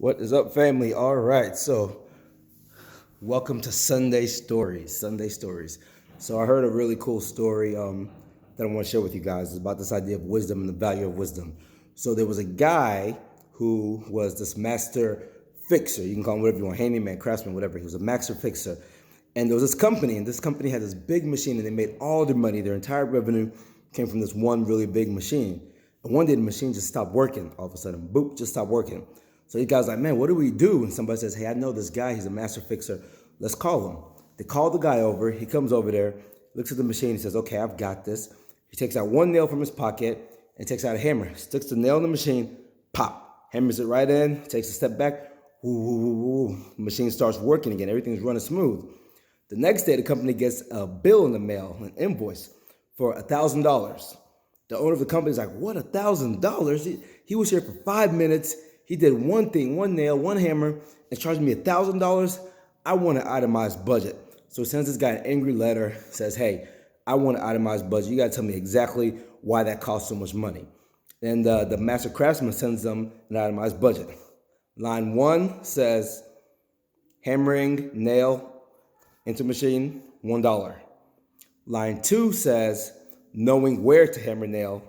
What is up, family? All right, so welcome to Sunday Stories. Sunday Stories. So I heard a really cool story that I want to share with you guys. It's about this idea of wisdom and the value of wisdom. So there was a guy who was this master fixer. You can call him whatever you want, handyman, craftsman, whatever. He was a master fixer. And there was this company, and this company had this big machine, and they made all their money. Their entire revenue came from this one really big machine. And one day the machine just stopped working. All of a sudden, boop, just stopped working. So you guys like, man, what do we do? And somebody says, hey, I know this guy. He's a master fixer. Let's call him. They call the guy over. He comes over there, looks at the machine. He says, okay, I've got this. He takes out one nail from his pocket and takes out a hammer. Sticks the nail in the machine, pop. Hammers it right in, takes a step back. Woo. The machine starts working again. Everything's running smooth. The next day, the company gets a bill in the mail, an invoice for $1,000. The owner of the company is like, what, $1,000? He was here for 5 minutes. He did one thing, one nail, one hammer, and charged me $1,000. I want an itemized budget. So he sends this guy an angry letter, says, hey, I want an itemized budget. You got to tell me exactly why that costs so much money. And the master craftsman sends them an itemized budget. Line 1 says, hammering nail into machine, $1. Line 2 says, knowing where to hammer nail,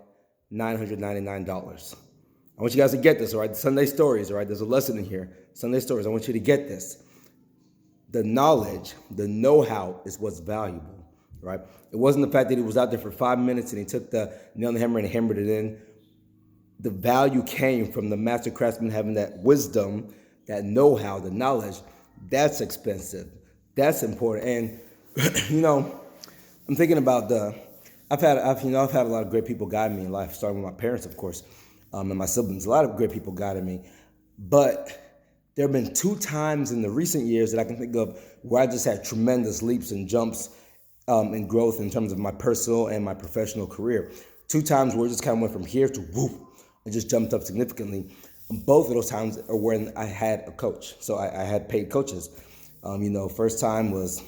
$999. I want you guys to get this, all right? Sunday Stories, all right? There's a lesson in here. Sunday Stories, I want you to get this. The knowledge, the know-how is what's valuable, right? It wasn't the fact that he was out there for 5 minutes and he took the nail and the hammer and hammered it in. The value came from the master craftsman having that wisdom, that know-how, the knowledge. That's expensive. That's important. And, I'm thinking about I've had a lot of great people guide me in life, starting with my parents, of course, and my siblings. A lot of great people guided me. But there have been 2 times in the recent years that I can think of where I just had tremendous leaps and jumps in growth in terms of my personal and my professional career. 2 times where it just kind of went from here to whoop and just jumped up significantly. And both of those times are when I had a coach. So I had paid coaches. First time was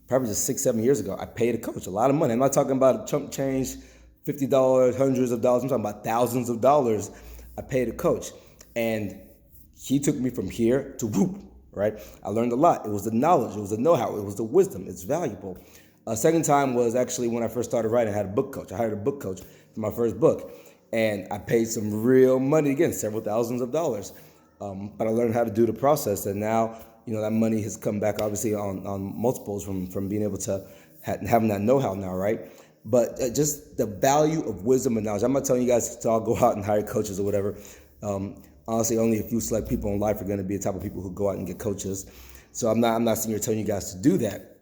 probably just 6-7 years ago. I paid a coach a lot of money. I'm not talking about a chump change, $50, hundreds of dollars. I'm talking about thousands of dollars. I paid a coach. And he took me from here to whoop, right? I learned a lot. It was the knowledge. It was the know-how. It was the wisdom. It's valuable. Second time was actually when I first started writing. I had a book coach. I hired a book coach for my first book. And I paid some real money, again, several thousands of dollars. But I learned how to do the process. And now, that money has come back, obviously, on multiples from being able to having that know-how now, right? But just the value of wisdom and knowledge. I'm not telling you guys to all go out and hire coaches or whatever. Honestly, only a few select people in life are going to be the type of people who go out and get coaches. So I'm not sitting here telling you guys to do that.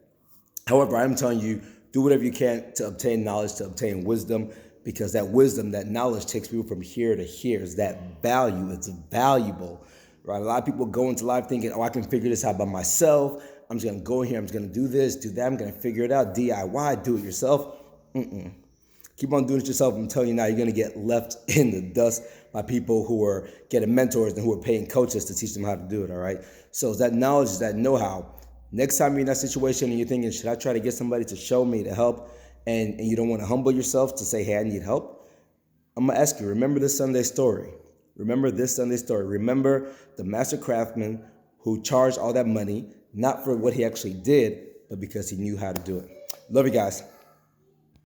However, I'm telling you, do whatever you can to obtain knowledge, to obtain wisdom, because that wisdom, that knowledge takes people from here to here. It's that value. It's valuable, right? A lot of people go into life thinking, I can figure this out by myself. I'm just going to go in here. I'm just going to do this, do that. I'm going to figure it out. DIY, do it yourself. Keep on doing it yourself. I'm telling you now, you're going to get left in the dust by people who are getting mentors and who are paying coaches to teach them how to do it, all right? So it's that knowledge, it's that know-how. Next time you're in that situation and you're thinking, should I try to get somebody to show me, to help, and you don't want to humble yourself to say, hey, I need help, I'm going to ask you, remember this Sunday story. Remember this Sunday story. Remember the master craftsman who charged all that money, not for what he actually did, but because he knew how to do it. Love you guys.